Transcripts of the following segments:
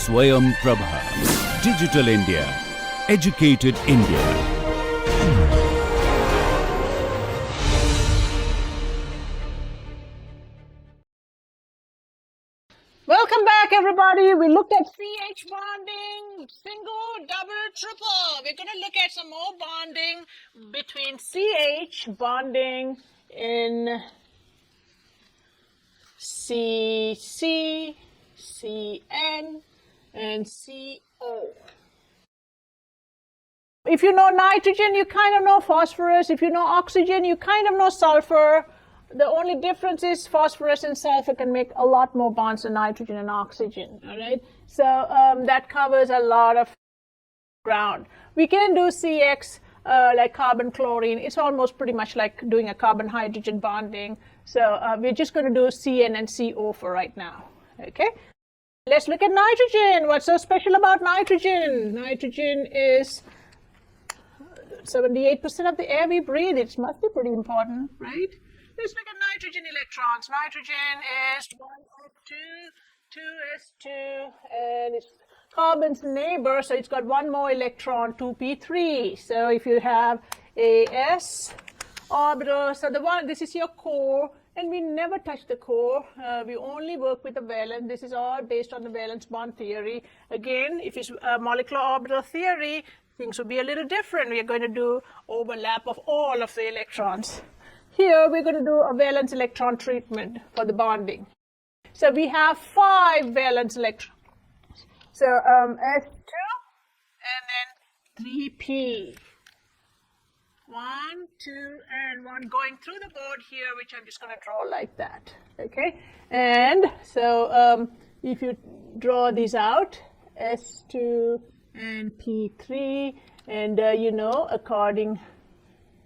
Swayam Prabha. Digital India. Educated India. Welcome back, everybody. We looked at CH bonding, single, double, triple. We're going to look at some more bonding between CH bonding in CC, CN, and CO. If you know nitrogen, you kind of know phosphorus. If you know oxygen, you kind of know sulfur. The only difference is phosphorus and sulfur can make a lot more bonds than nitrogen and oxygen, all right? So that covers a lot of ground. We can do CX, like carbon chlorine. It's almost pretty much like doing a carbon hydrogen bonding. So we're just going to do CN and CO for right now, okay? Let's look at nitrogen. What's so special about nitrogen? Nitrogen is 78% of the air we breathe. It must be pretty important, right? Let's look at nitrogen electrons. Nitrogen is 1s2, 2s2, and it's carbon's neighbor, so it's got one more electron, 2p3. So if you have a s orbital, so this is your core, and we never touch the core. We only work with the valence. This is all based on the valence bond theory. Again, if it's molecular orbital theory, things will be a little different. We are going to do overlap of all of the electrons. Here, we're going to do a valence electron treatment for the bonding. So we have 5 valence electrons. So S2 and then 3p. 1, 2, and 1 going through the board here, which I'm just going to draw like that. Okay? And so if you draw these out, S2 and P3, and you know, according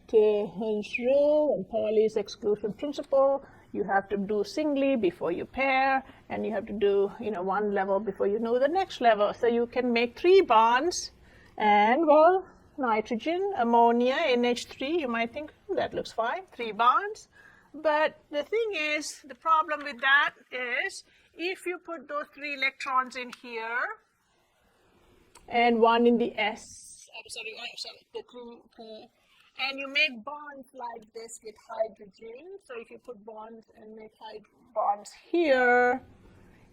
to Hen's rule and Pauli's exclusion principle, you have to do singly before you pair, and you have to do, one level before you know the next level. So you can make 3 bonds, and well, nitrogen, ammonia, NH3, you might think that looks fine, 3 bonds. But the thing is, the problem with that is, if you put those 3 electrons in here, and 1 in the S, the 3p, and you make bonds like this with hydrogen. So if you put bonds and make bonds here,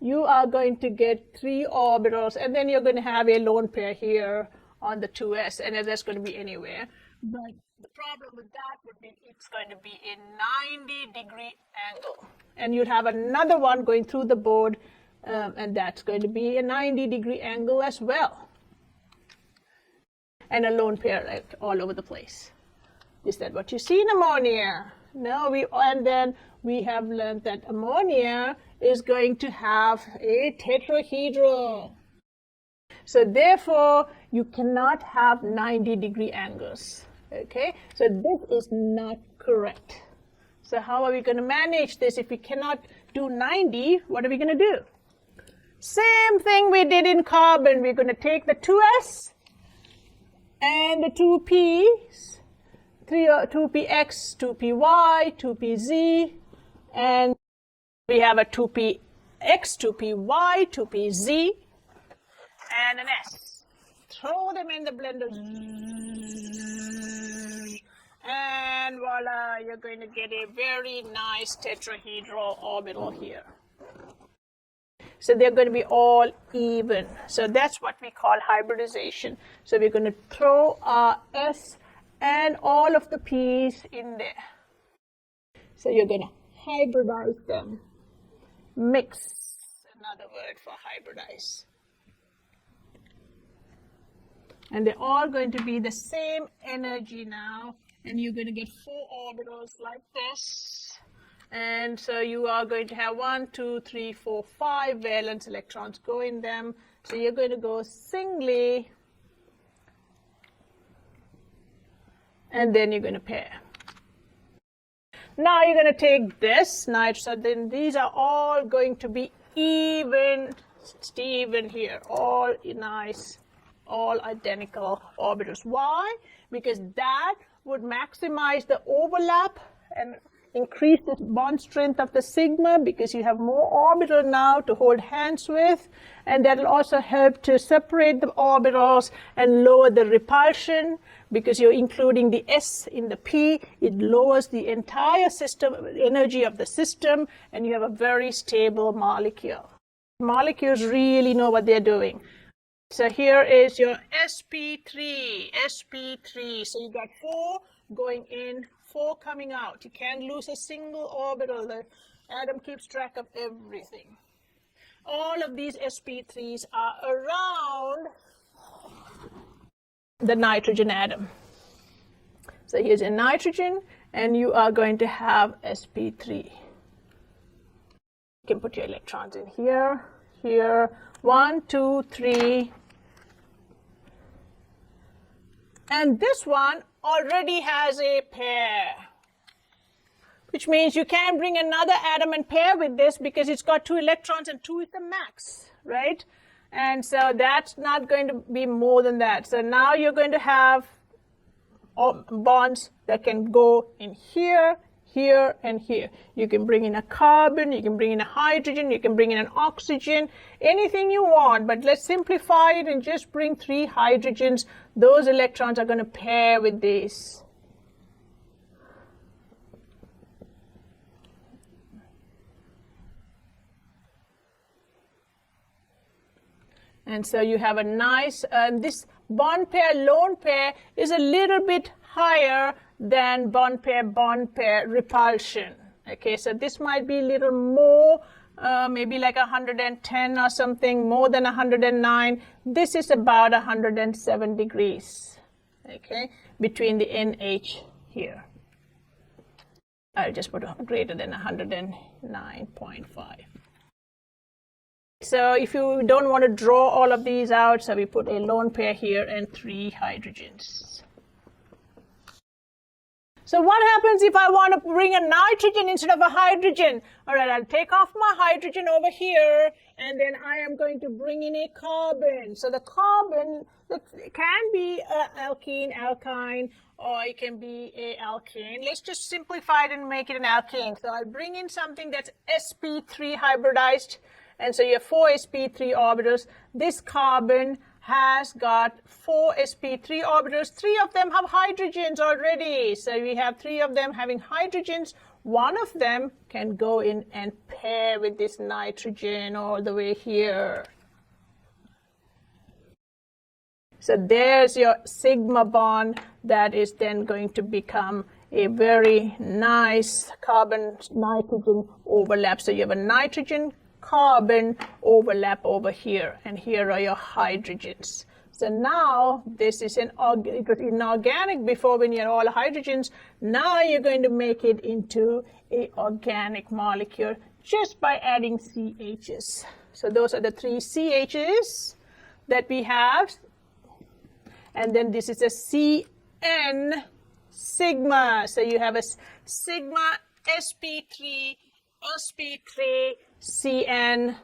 you are going to get 3 orbitals, and then you're going to have a lone pair here on the 2s, and that's going to be anywhere. But the problem with that would be it's going to be a 90-degree angle. And you'd have another one going through the board, and that's going to be a 90-degree angle as well. And a lone pair right, all over the place. Is that what you see in ammonia? No, and then we have learned that ammonia is going to have a tetrahedral. So therefore, you cannot have 90-degree angles. Okay, so this is not correct. So how are we going to manage this? If we cannot do 90, what are we going to do? Same thing we did in carbon. We're going to take the 2s and the 2p's. 2px, 2py, 2pz, and we have a 2px, 2py, 2pz, and an s. Throw them in the blender, and voila, you're going to get a very nice tetrahedral orbital here. So they're going to be all even. So that's what we call hybridization. So we're going to throw our s and all of the p's in there. So you're going to hybridize them. Mix, another word for hybridize. And they're all going to be the same energy now, and you're going to get 4 orbitals like this. And so you are going to have 1, 2, 3, 4, 5 valence electrons go in them. So you're going to go singly, and then you're going to pair. Now you're going to take this nitrogen, then these are all going to be even here, all nice, all identical orbitals. Why? Because that would maximize the overlap and increase the bond strength of the sigma because you have more orbital now to hold hands with, and that will also help to separate the orbitals and lower the repulsion because you're including the S in the P. It lowers the entire system energy of the system, and you have a very stable molecule. Molecules really know what they're doing. So here is your sp3. So you got 4 going in, 4 coming out. You can't lose a single orbital. The atom keeps track of everything. All of these sp3s are around the nitrogen atom. So here's a nitrogen, and you are going to have sp3. You can put your electrons in here, here, 1, 2, 3. And this one already has a pair, which means you can't bring another atom and pair with this because it's got 2 electrons and 2 is the max, right? And so that's not going to be more than that. So now you're going to have bonds that can go in here, here, and here. You can bring in a carbon, you can bring in a hydrogen, you can bring in an oxygen, anything you want, but let's simplify it and just bring 3 hydrogens. Those electrons are going to pair with these. And so you have a nice, this bond pair, lone pair is a little bit higher than bond pair repulsion. Okay, so this might be a little more, maybe like 110 or something, more than 109. This is about 107 degrees, okay, between the NH here. I'll just put greater than 109.5. So if you don't want to draw all of these out, so we put a lone pair here and 3 hydrogens. So what happens if I want to bring a nitrogen instead of a hydrogen? All right, I'll take off my hydrogen over here, and then I am going to bring in a carbon. So the carbon can be alkene, alkyne, or it can be a alkane. Let's just simplify it and make it an alkane. So I'll bring in something that's sp3 hybridized. And so you have 4 sp3 orbitals. This carbon has got 4 sp3 orbitals. 3 of them have hydrogens already. So we have 3 of them having hydrogens. 1 of them can go in and pair with this nitrogen all the way here. So there's your sigma bond that is then going to become a very nice carbon-nitrogen overlap. So you have a nitrogen carbon overlap over here, and here are your hydrogens. So now this is it was inorganic before when you had all hydrogens. Now you're going to make it into an organic molecule just by adding CHs. So those are the 3 CHs that we have, and then this is a CN sigma. So you have a sigma sp3 CN,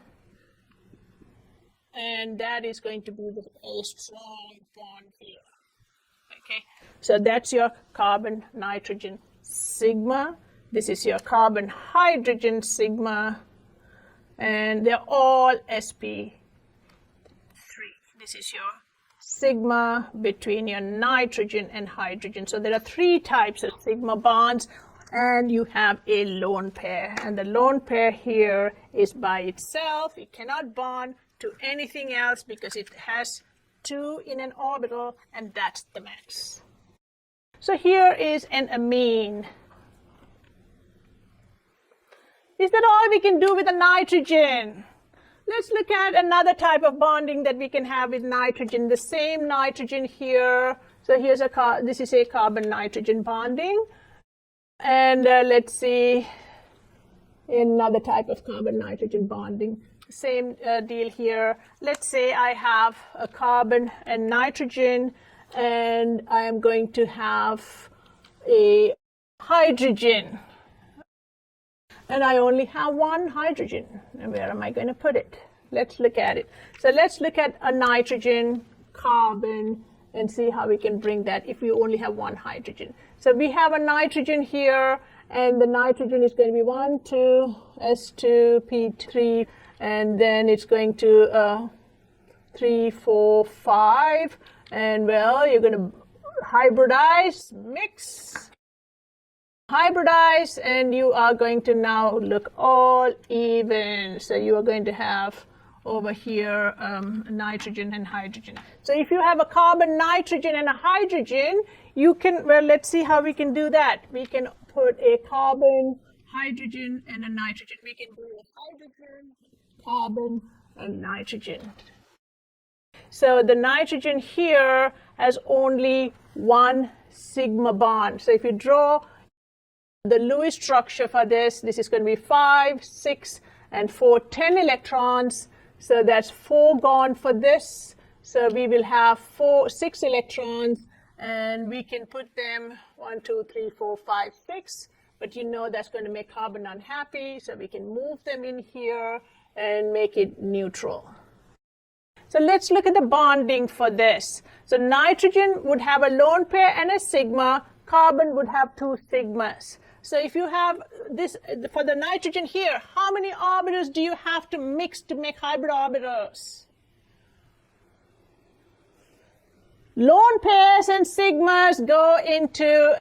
and that is going to be a strong bond here. Okay, so that's your carbon nitrogen sigma. This is your carbon hydrogen sigma, and they're all sp3. This is your sigma between your nitrogen and hydrogen. So there are 3 types of sigma bonds. And you have a lone pair, and the lone pair here is by itself. It cannot bond to anything else because it has 2 in an orbital, and that's the max. So here is an amine. Is that all we can do with a nitrogen? Let's look at another type of bonding that we can have with nitrogen. The same nitrogen here. So here's this is a carbon-nitrogen bonding. And let's see another type of carbon-nitrogen bonding. Same deal here. Let's say I have a carbon and nitrogen, and I am going to have a hydrogen. And I only have 1 hydrogen. And where am I going to put it? Let's look at it. So let's look at a nitrogen, carbon, and see how we can bring that if we only have 1 hydrogen. So we have a nitrogen here, and the nitrogen is going to be 1, 2, S2, P3, and then it's going to 3, 4, 5, and well, you're going to hybridize, mix, hybridize, and you are going to now look all even. So you are going to have over here nitrogen and hydrogen. So if you have a carbon, nitrogen, and a hydrogen, you can, well, let's see how we can do that. We can put a carbon, hydrogen, and a nitrogen. We can do a hydrogen, carbon, and nitrogen. So the nitrogen here has only one sigma bond. So if you draw the Lewis structure for this is going to be 5, 6, and 4, 10 electrons. So that's 4 gone for this. So we will have 6 electrons, and we can put them 1, 2, 3, 4, 5, 6. But you know that's going to make carbon unhappy, so we can move them in here and make it neutral. So let's look at the bonding for this. So nitrogen would have a lone pair and a sigma. Carbon would have 2 sigmas. So if you have this, for the nitrogen here, how many orbitals do you have to mix to make hybrid orbitals? Lone pairs and sigmas go into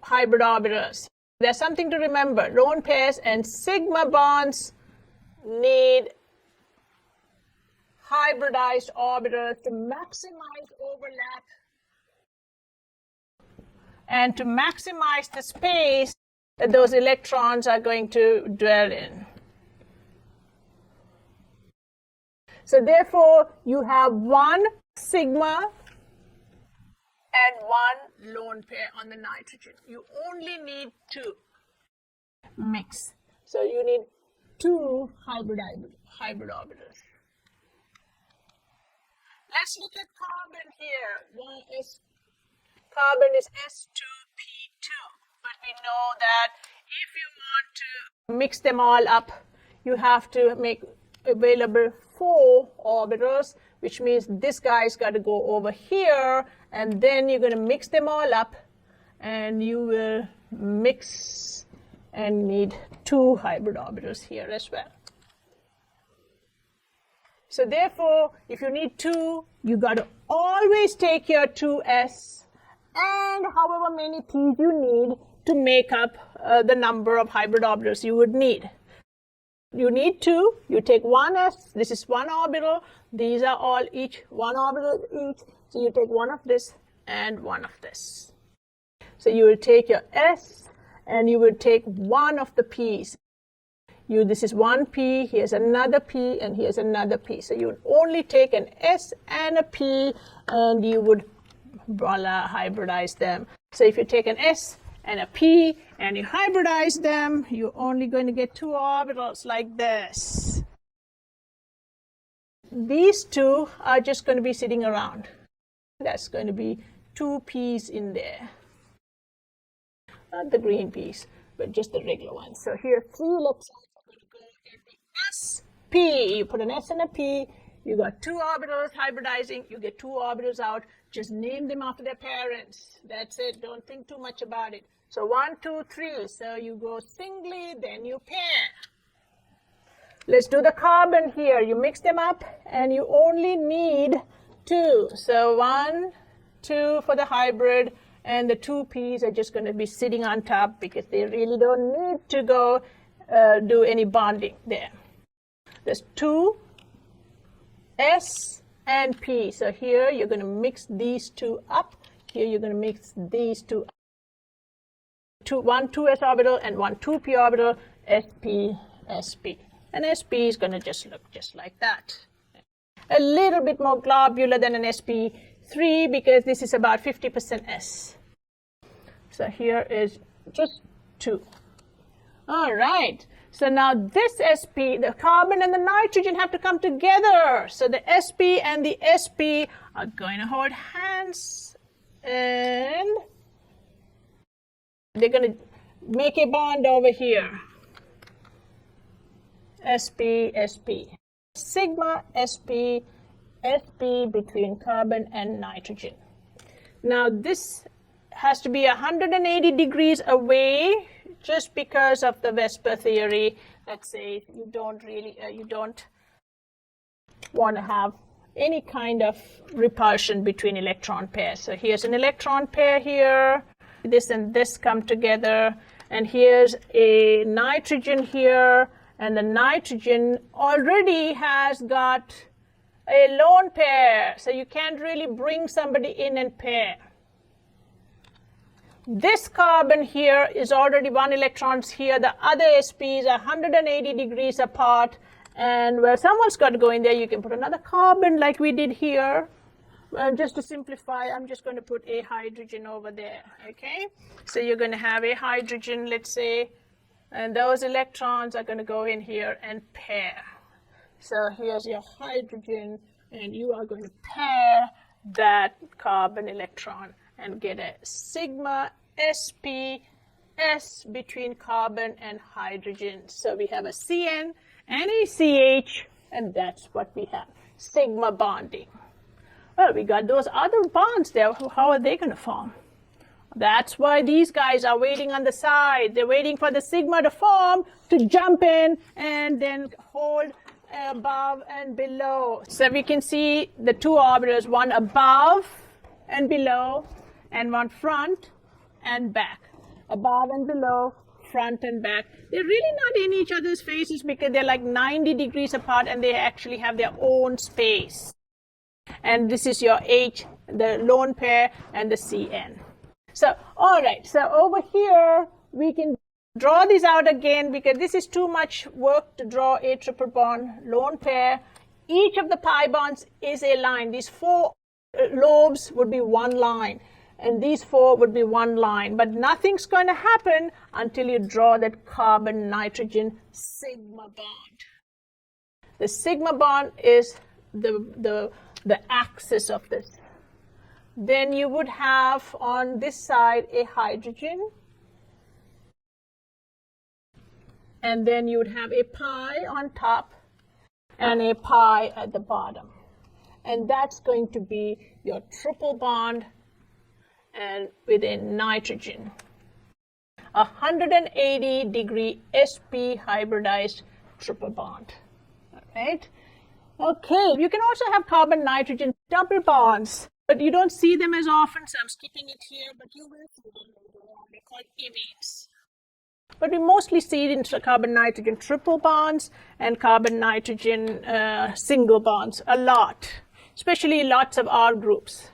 hybrid orbitals. There's something to remember. Lone pairs and sigma bonds need hybridized orbitals to maximize overlap and to maximize the space that those electrons are going to dwell in. So therefore, you have 1 sigma and 1 lone pair on the nitrogen. You only need 2 mix. So you need 2 hybrid orbitals. Let's look at carbon here. Carbon is S2P2. But we know that if you want to mix them all up, you have to make available 4 orbitals, which means this guy's got to go over here, and then you're going to mix them all up, and you will mix and need 2 hybrid orbitals here as well. So therefore, if you need 2, you got to always take your 2s and however many p's you need to make up the number of hybrid orbitals you would need. You need 2, you take 1s, this is 1 orbital, these are all each 1 orbital each, so you take 1 of this and 1 of this. So you will take your s and you will take 1 of the p's. This is 1 p, here's another p, and here's another p. So you would only take an s and a p, and you would hybridize them. So if you take an s and a p and you hybridize them, you're only going to get 2 orbitals like this. These 2 are just going to be sitting around. That's going to be 2 p's in there. Not the green p's, but just the regular ones. So here 3 electrons are going to go in the sp. You put an s and a p, you got 2 orbitals hybridizing, you get 2 orbitals out. Just name them after their parents. That's it. Don't think too much about it. So 1, 2, 3. So you go singly, then you pair. Let's do the carbon here. You mix them up, and you only need 2. So 1, 2 for the hybrid, and the 2 p's are just going to be sitting on top because they really don't need to go do any bonding there. There's 2 s and p. So here you're going to mix these 2 up. Here you're going to mix these 2 up. 1 2s orbital and 1 2p orbital, sp, sp. And sp is going to just look just like that. A little bit more globular than an sp3 because this is about 50% s. So here is just 2. All right. So now this sp, the carbon and the nitrogen have to come together. So the sp and the sp are going to hold hands, and they're going to make a bond over here. sp, sp. Sigma sp, sp between carbon and nitrogen. Now this has to be 180 degrees away just because of the Vesper theory. Let's say you don't want to have any kind of repulsion between electron pairs. So here's an electron pair here, this and this come together, and here's a nitrogen here, and the nitrogen already has got a lone pair, so you can't really bring somebody in and pair. This carbon here is already 1 electrons here, the other sps are 180 degrees apart, and where someone's got to go in there, you can put another carbon like we did here. Just to simplify, I'm just going to put a hydrogen over there, okay? So you're going to have a hydrogen, let's say, and those electrons are going to go in here and pair. So here's your hydrogen, and you are going to pair that carbon electron and get a sigma sp s between carbon and hydrogen. So we have a CN and a CH, and that's what we have, sigma bonding. Well, we got those other bonds there. How are they going to form? That's why these guys are waiting on the side. They're waiting for the sigma to form, to jump in, and then hold above and below. So we can see the two orbitals, one above and below, and one front and back. Above and below, front and back. They're really not in each other's faces because they're like 90 degrees apart, and they actually have their own space. And this is your H, the lone pair, and the CN. So, all right, so over here, we can draw these out again because this is too much work to draw a triple bond lone pair. Each of the pi bonds is a line. These 4 lobes would be one line, and these 4 would be one line. But nothing's going to happen until you draw that carbon-nitrogen sigma bond. The sigma bond is the axis of this. Then you would have on this side a hydrogen, and then you would have a pi on top and a pi at the bottom. And that's going to be your triple bond and with a nitrogen. 180 degree sp hybridized triple bond. All right. Okay, you can also have carbon-nitrogen double bonds, but you don't see them as often, so I'm skipping it here, but you will see them later on. They're called imines. But we mostly see it in carbon-nitrogen triple bonds and carbon-nitrogen single bonds a lot, especially lots of R groups.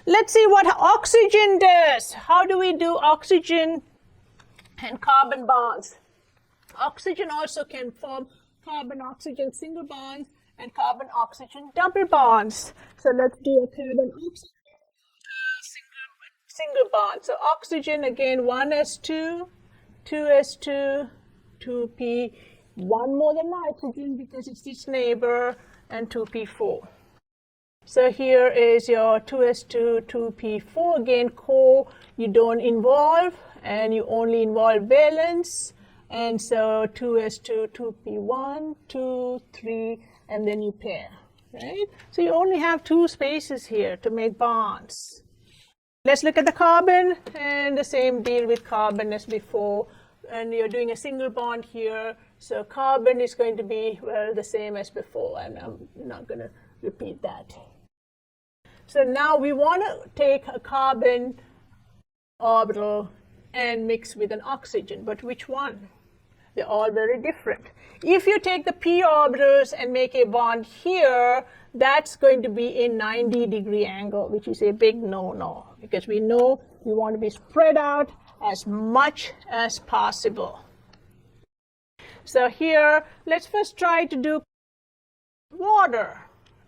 Let's see what oxygen does. How do we do oxygen and carbon bonds? Oxygen also can form carbon-oxygen single bonds and carbon-oxygen double bonds. So let's do a carbon-oxygen single bond. So oxygen, again, 1s2, 2s2, 2p, one more than nitrogen because it's its neighbor, and 2p4. So here is your 2s2, 2p4, again, core, you don't involve, and you only involve valence. And so 2s2, 2p1, 2, 3, and then you pair, right? So you only have 2 spaces here to make bonds. Let's look at the carbon, and the same deal with carbon as before. And you're doing a single bond here, so carbon is going to be, well, the same as before, and I'm not going to repeat that. So now we want to take a carbon orbital and mix with an oxygen. But which one? They're all very different. If you take the p orbitals and make a bond here, that's going to be a 90-degree angle, which is a big no-no, because we know we want to be spread out as much as possible. So here, let's first try to do water.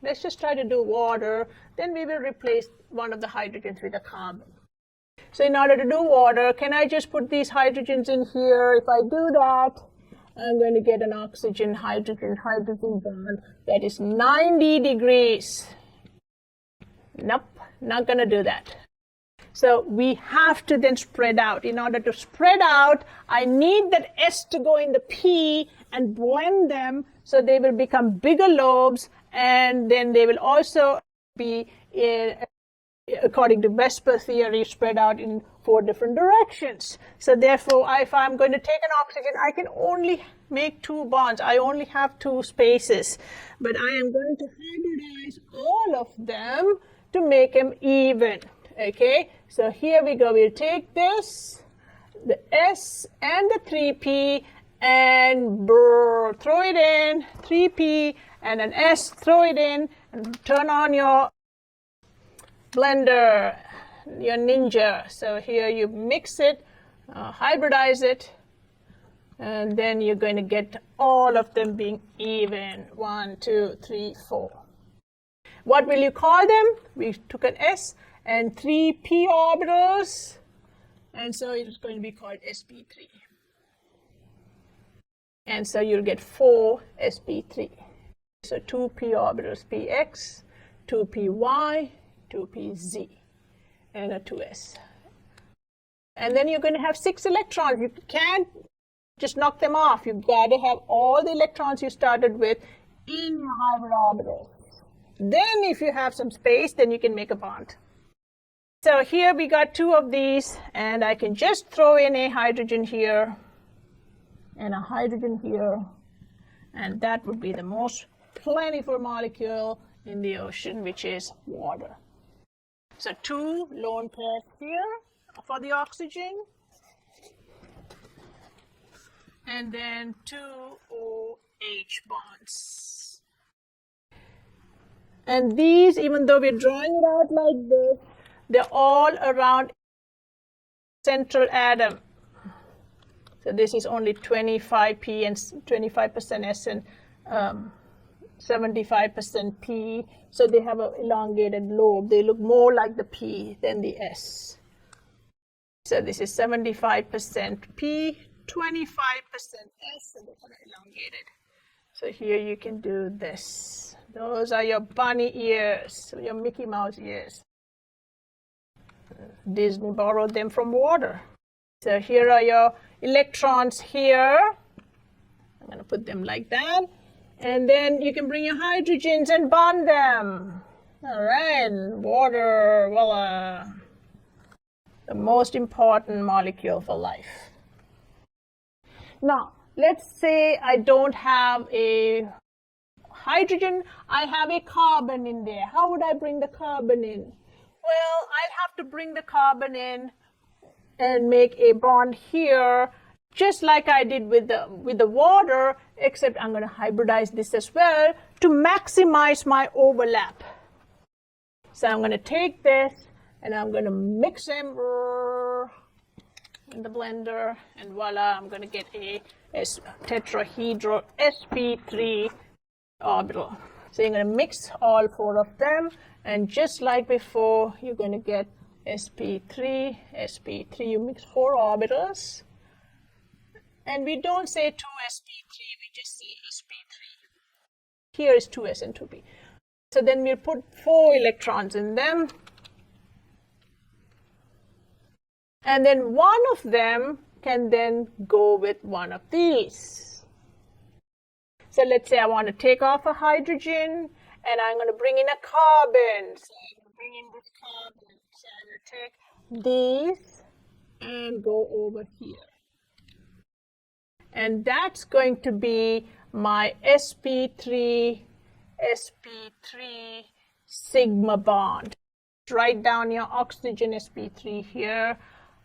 Let's just try to do water, then we will replace one of the hydrogens with a carbon. So in order to do water, can I just put these hydrogens in here? If I do that, I'm going to get an oxygen-hydrogen bond that is 90 degrees. Nope, not going to do that. So we have to then spread out. In order to spread out, I need that S to go in the P and blend them so they will become bigger lobes, and then they will also be, according to Vesper theory, spread out in 4 different directions. So therefore, if I'm going to take an oxygen, I can only make 2 bonds. I only have 2 spaces. But I am going to hybridize all of them to make them even. Okay, so here we go. We'll take this, the S and the 3P, and throw it in, 3P and an S, throw it in, and turn on your blender, your Ninja. So here you mix it, hybridize it, and then you're going to get all of them being even. 1, 2, 3, 4. What will you call them? We took an S and 3 p orbitals, and so it's going to be called sp3. And so you'll get 4 sp3. So 2 p orbitals px, 2 py, 2 pz, and a 2s. And then you're going to have 6 electrons. You can't just knock them off. You've got to have all the electrons you started with in your hybrid orbital. Then if you have some space, then you can make a bond. So here we got 2 of these, and I can just throw in a hydrogen here and a hydrogen here, and that would be the most plentiful molecule in the ocean, which is water. So 2 lone pairs here for the oxygen, and then 2 OH bonds. And these, even though we're drawing it out like this, they're all around central atom. So this is only 25p and 25% S and 75% P. So they have an elongated lobe. They look more like the P than the S. So this is 75% P, 25% S, and they're kind of elongated. So here you can do this. Those are your bunny ears, your Mickey Mouse ears. Disney borrowed them from water. So here are your electrons here. I'm going to put them like that. And then you can bring your hydrogens and bond them. All right, water, voila. The most important molecule for life. Now, let's say I don't have a hydrogen, I have a carbon in there. How would I bring the carbon in? Well, I'd have to bring the carbon in and make a bond here, just like I did with the water, except I'm going to hybridize this as well to maximize my overlap. So I'm going to take this and I'm going to mix them in the blender, and voila, I'm going to get a tetrahedral sp3 orbital. So you're going to mix all 4 of them, and just like before, you're going to get sp3, sp3. You mix 4 orbitals, and we don't say 2 sp3, we just say sp3. Here is 2s and 2p. So then we'll put 4 electrons in them, and then one of them can then go with one of these. So let's say I want to take off a hydrogen, and I'm going to bring in a carbon. So I'm going to bring in this carbon. So I'm going to take these and go over here. And that's going to be my sp3 sigma bond. Write down your oxygen sp3 here.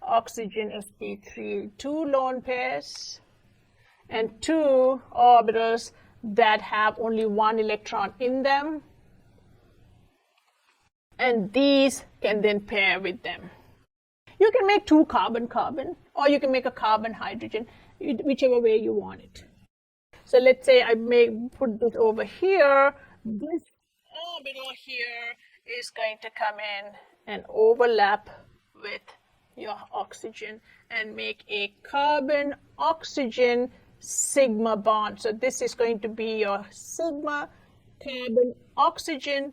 oxygen sp3, 2 lone pairs and 2 orbitals that have only 1 electron in them, and these can then pair with them. You can make 2 carbon-carbon, or you can make a carbon-hydrogen, whichever way you want it. So let's say I put this over here. This orbital here is going to come in and overlap with your oxygen and make a carbon-oxygen sigma bond. So this is going to be your sigma carbon-oxygen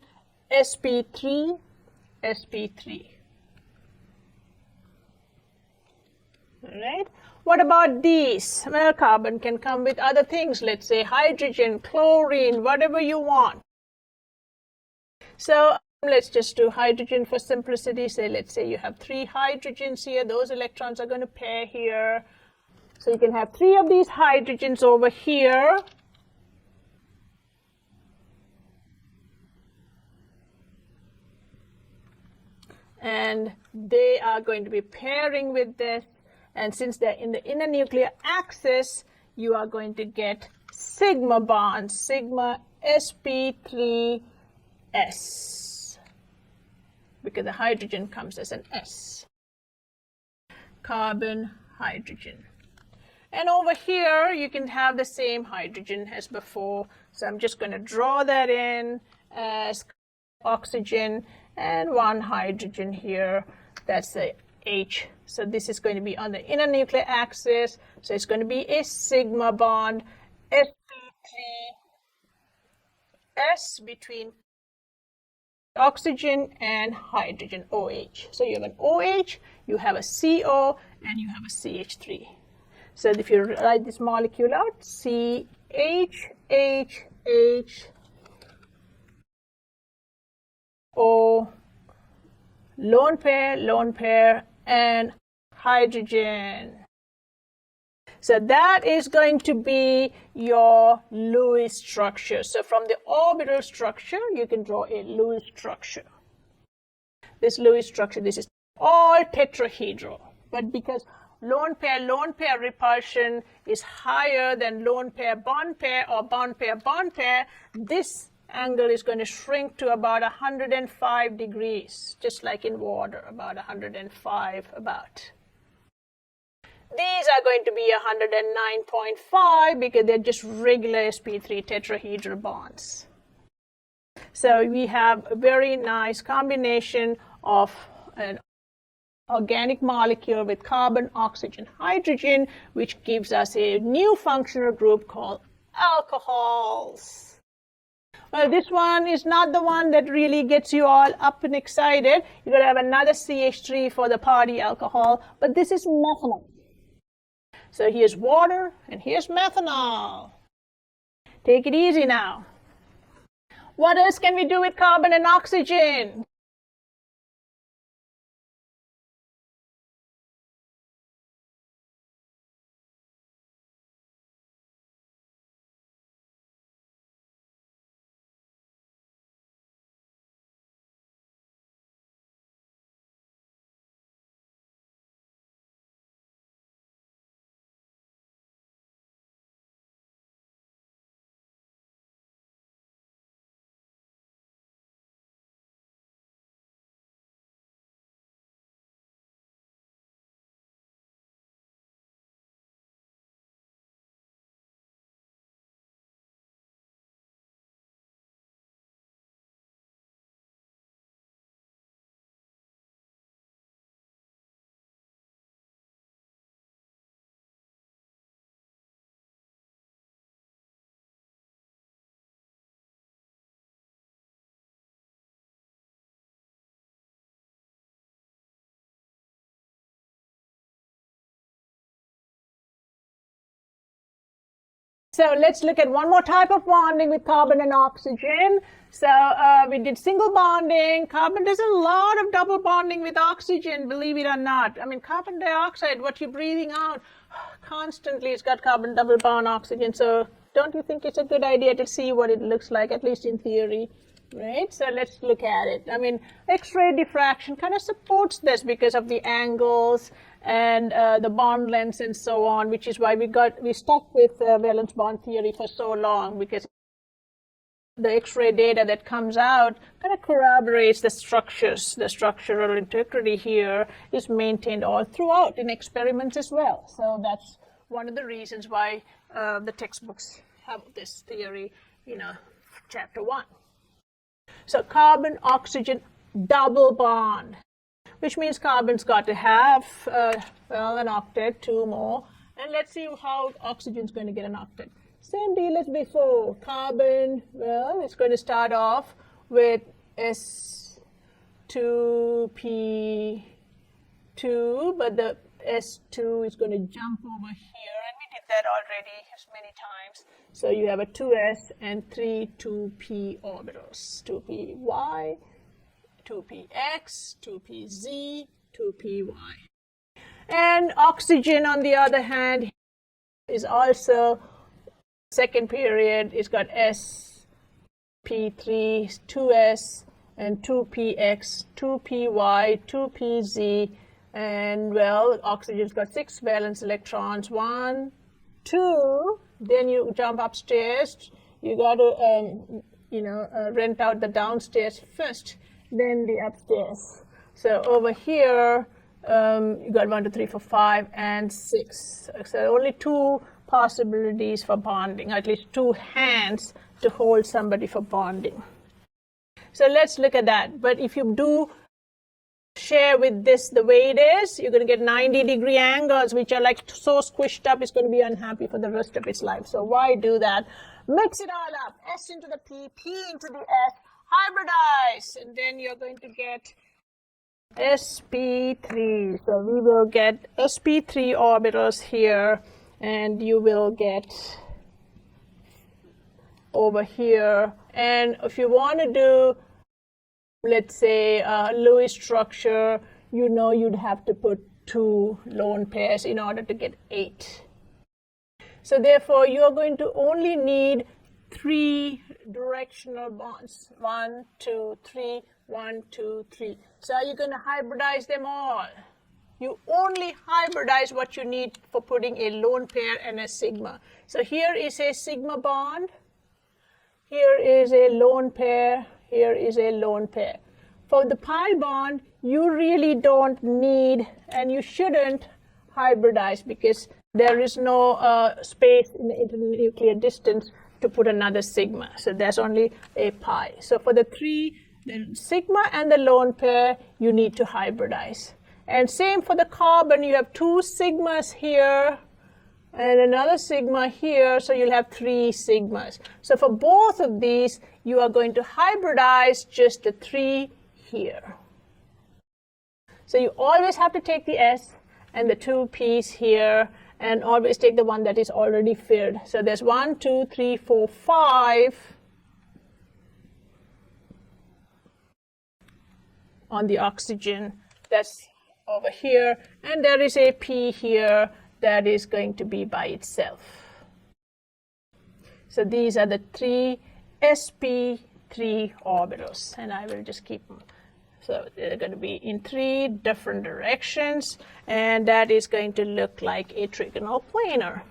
sp3, sp3. All right. What about these? Well, carbon can come with other things. Let's say hydrogen, chlorine, whatever you want. So let's just do hydrogen for simplicity. Say, let's say you have 3 hydrogens here. Those electrons are going to pair here. So you can have 3 of these hydrogens over here. And they are going to be pairing with this. And since they're in the inner nuclear axis, you are going to get sigma bonds, sigma sp3s, because the hydrogen comes as an S. Carbon, hydrogen. And over here, you can have the same hydrogen as before. So I'm just going to draw that in as oxygen and 1 hydrogen here. That's the H. So this is going to be on the inner nuclear axis. So it's going to be a sigma bond, sp3s between oxygen and hydrogen, OH. So you have an OH, you have a CO, and you have a CH3. So if you write this molecule out, CHHH, O, lone pair, and hydrogen. So that is going to be your Lewis structure. So from the orbital structure, you can draw a Lewis structure. This Lewis structure, this is all tetrahedral. But because lone pair repulsion is higher than lone pair, bond pair, or bond pair, this angle is going to shrink to about 105 degrees, just like in water, about 105 about. These are going to be 109.5 because they're just regular sp3 tetrahedral bonds. So we have a very nice combination of an organic molecule with carbon, oxygen, hydrogen, which gives us a new functional group called alcohols. Well, this one is not the one that really gets you all up and excited. You're going to have another CH3 for the party alcohol, but this is methanol. So here's water, and here's methanol. Take it easy now. What else can we do with carbon and oxygen? So let's look at one more type of bonding with carbon and oxygen. So we did single bonding. Carbon does a lot of double bonding with oxygen, believe it or not. I mean, carbon dioxide, what you're breathing out, constantly it's got carbon double bond oxygen. So don't you think it's a good idea to see what it looks like, at least in theory? right? So let's look at it. I mean, X-ray diffraction kind of supports this because of the angles and the bond lengths and so on, which is why we stuck with valence bond theory for so long, because the X-ray data that comes out kind of corroborates the structures. The structural integrity here is maintained all throughout in experiments as well. So that's one of the reasons why the textbooks have this theory, chapter 1. So carbon, oxygen, double bond, which means carbon's got to have, an octet, 2 more. And let's see how oxygen's going to get an octet. Same deal as before. Carbon, well, it's going to start off with S2P2, but the S2 is going to jump over here, and we did that already as many times. So you have a 2s and 3 2p orbitals, 2py, 2px, 2pz, 2py. And oxygen, on the other hand, is also second period. It's got sp3, 2s, and 2px, 2py, 2pz, and well, oxygen's got 6 valence electrons, 1, 2. Then you jump upstairs. You got to, rent out the downstairs first, then the upstairs. So over here, you got 1, 2, 3, 4, 5, and 6. So only 2 possibilities for bonding, at least 2 hands to hold somebody for bonding. So let's look at that. But if you do share with this the way it is, you're going to get 90-degree angles, which are like so squished up, it's going to be unhappy for the rest of its life. So why do that? Mix it all up. S into the P, P into the S, hybridize, and then you're going to get sp3. So we will get sp3 orbitals here, and you will get over here. And if you want to do, let's say, a Lewis structure, you'd have to put 2 lone pairs in order to get 8. So therefore, you're going to only need 3 directional bonds. 1, 2, 3, 1, 2, 3. So you're going to hybridize them all. You only hybridize what you need for putting a lone pair and a sigma. So here is a sigma bond. Here is a lone pair. Here is a lone pair. For the pi bond, you really don't need, and you shouldn't hybridize, because there is no space in the internuclear distance to put another sigma. So there's only a pi. So for the 3, the sigma and the lone pair, you need to hybridize. And same for the carbon, you have 2 sigmas here and another sigma here, so you'll have 3 sigmas. So for both of these, you are going to hybridize just the 3 here. So you always have to take the S and the 2 P's here, and always take the one that is already filled. So there's 1, 2, 3, 4, 5 on the oxygen. That's over here, and there is a P here that is going to be by itself. So these are the 3 sp3 orbitals, and I will just keep them. So they're going to be in 3 different directions, and that is going to look like a trigonal planar.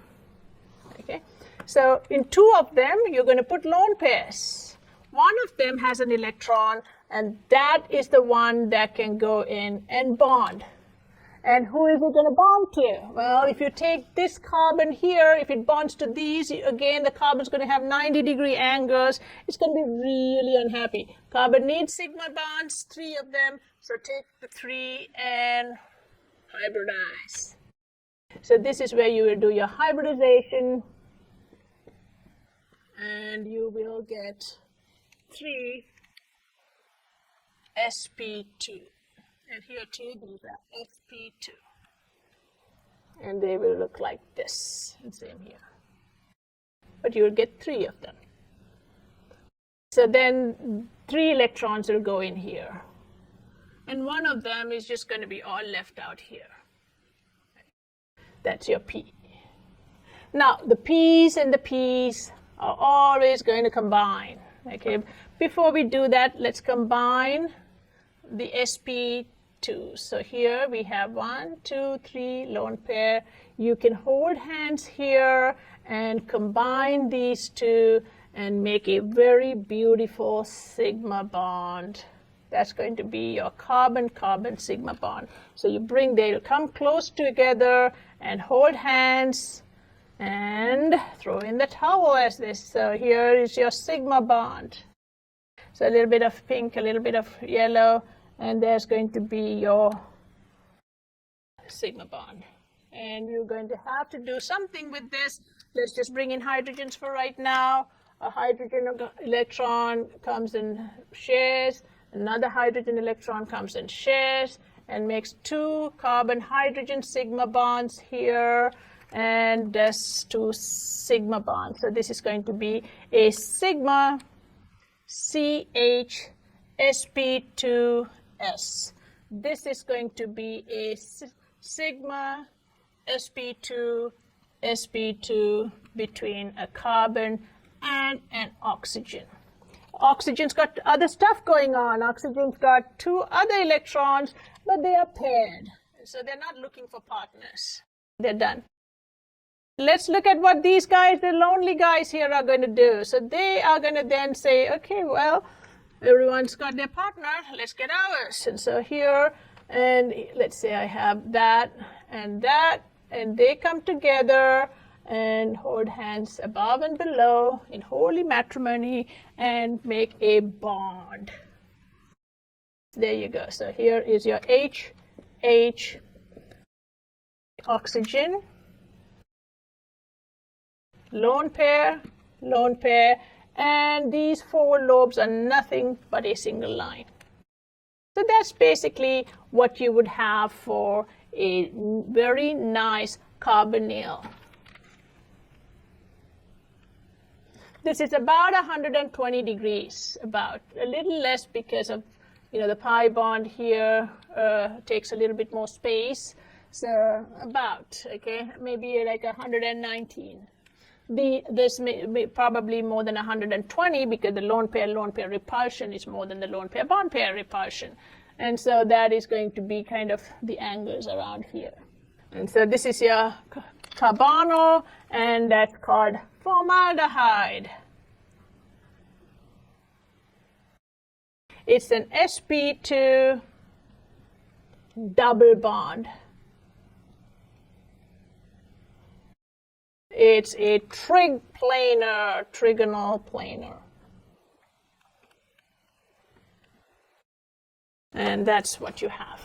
Okay, so in 2 of them, you're going to put lone pairs. One of them has an electron, and that is the one that can go in and bond. And who is it going to bond to? Well, if you take this carbon here, if it bonds to these, again, the carbon is going to have 90-degree angles. It's going to be really unhappy. Carbon needs sigma bonds, 3 of them. So take the 3 and hybridize. So this is where you will do your hybridization. And you will get 3 sp2. And here too, these are sp2. And they will look like this, and same here. But you will get 3 of them. So then 3 electrons will go in here. And one of them is just going to be all left out here. That's your P. Now, the P's and the P's are always going to combine. Okay, before we do that, let's combine the sp2. So here we have 1, 2, 3 lone pair. You can hold hands here and combine these two and make a very beautiful sigma bond. That's going to be your carbon-carbon sigma bond. So you bring, they'll come close together and hold hands and throw in the towel as this. So here is your sigma bond. So a little bit of pink, a little bit of yellow, and there's going to be your sigma bond. And you're going to have to do something with this. Let's just bring in hydrogens for right now. A hydrogen electron comes and shares. Another hydrogen electron comes and shares and makes 2 carbon-hydrogen sigma bonds here, and there's 2 sigma bonds. So this is going to be a sigma CH sp2s. This is going to be a sigma sp2 sp2 between a carbon and an oxygen. Oxygen's got other stuff going on. Oxygen's got 2 other electrons, but they are paired. So they're not looking for partners. They're done. Let's look at what these guys, the lonely guys here, are going to do. So they are going to then say, okay, well, everyone's got their partner. Let's get ours. And so here, and let's say I have that, and they come together and hold hands above and below in holy matrimony and make a bond. There you go. So here is your H, oxygen, lone pair, and these 4 lobes are nothing but a single line. So that's basically what you would have for a very nice carbonyl. This is about 120 degrees, about a little less because of, the pi bond here takes a little bit more space. So about, okay, maybe like 119. This may be probably more than 120 because the lone pair repulsion is more than the lone pair bond pair repulsion. And so that is going to be kind of the angles around here. And so this is your carbonyl, and that's called formaldehyde. It's an sp2 double bond. It's a trigonal planar. And that's what you have.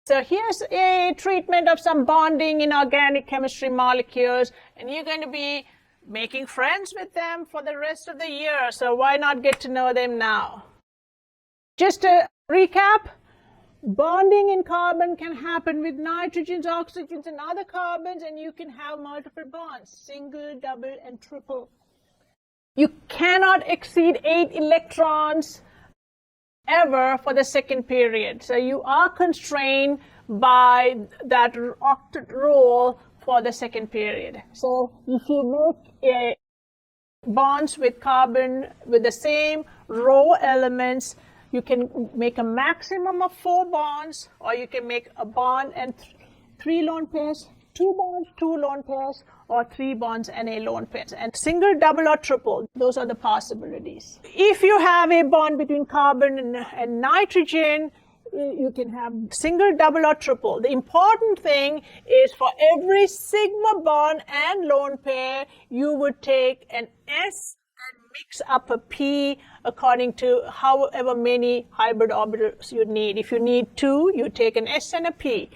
So here's a treatment of some bonding in organic chemistry molecules, and you're going to be making friends with them for the rest of the year, so why not get to know them now? Just to recap, bonding in carbon can happen with nitrogens, oxygens, and other carbons, and you can have multiple bonds, single, double, and triple. You cannot exceed 8 electrons ever for the second period. So you are constrained by that octet rule for the second period. So if you make bonds with carbon with the same row elements, you can make a maximum of 4 bonds, or you can make a bond and 3 lone pairs, 2 bonds, 2 lone pairs, or 3 bonds and a lone pair. And single, double, or triple, those are the possibilities. If you have a bond between carbon and nitrogen, you can have single, double, or triple. The important thing is for every sigma bond and lone pair, you would take an S and mix up a P according to however many hybrid orbitals you need. If you need 2, you take an S and a P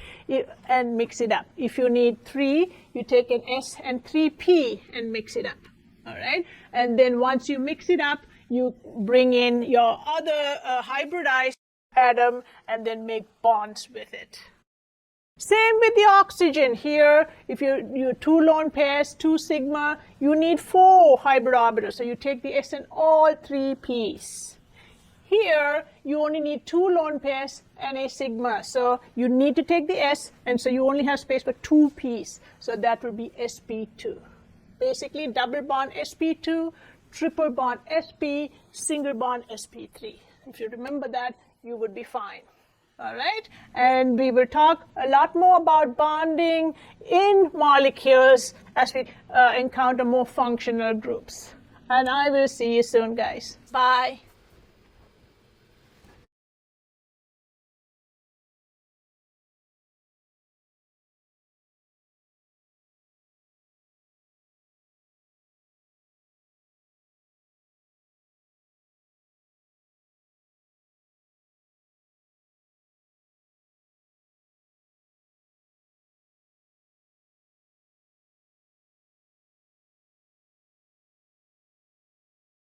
and mix it up. If you need 3, you take an S and 3P and mix it up. All right? And then once you mix it up, you bring in your other hybridized atom and then make bonds with it. Same with the oxygen. Here, if you 2 lone pairs, 2 sigma, you need 4 hybrid orbitals. So you take the S and all 3 P's. Here, you only need 2 lone pairs and a sigma. So you need to take the S, and so you only have space for 2 P's. So that will be sp2. basically double bond sp2, triple bond sp, single bond sp3. If you remember that, you would be fine. All right, and we will talk a lot more about bonding in molecules as we encounter more functional groups. And I will see you soon, guys. Bye.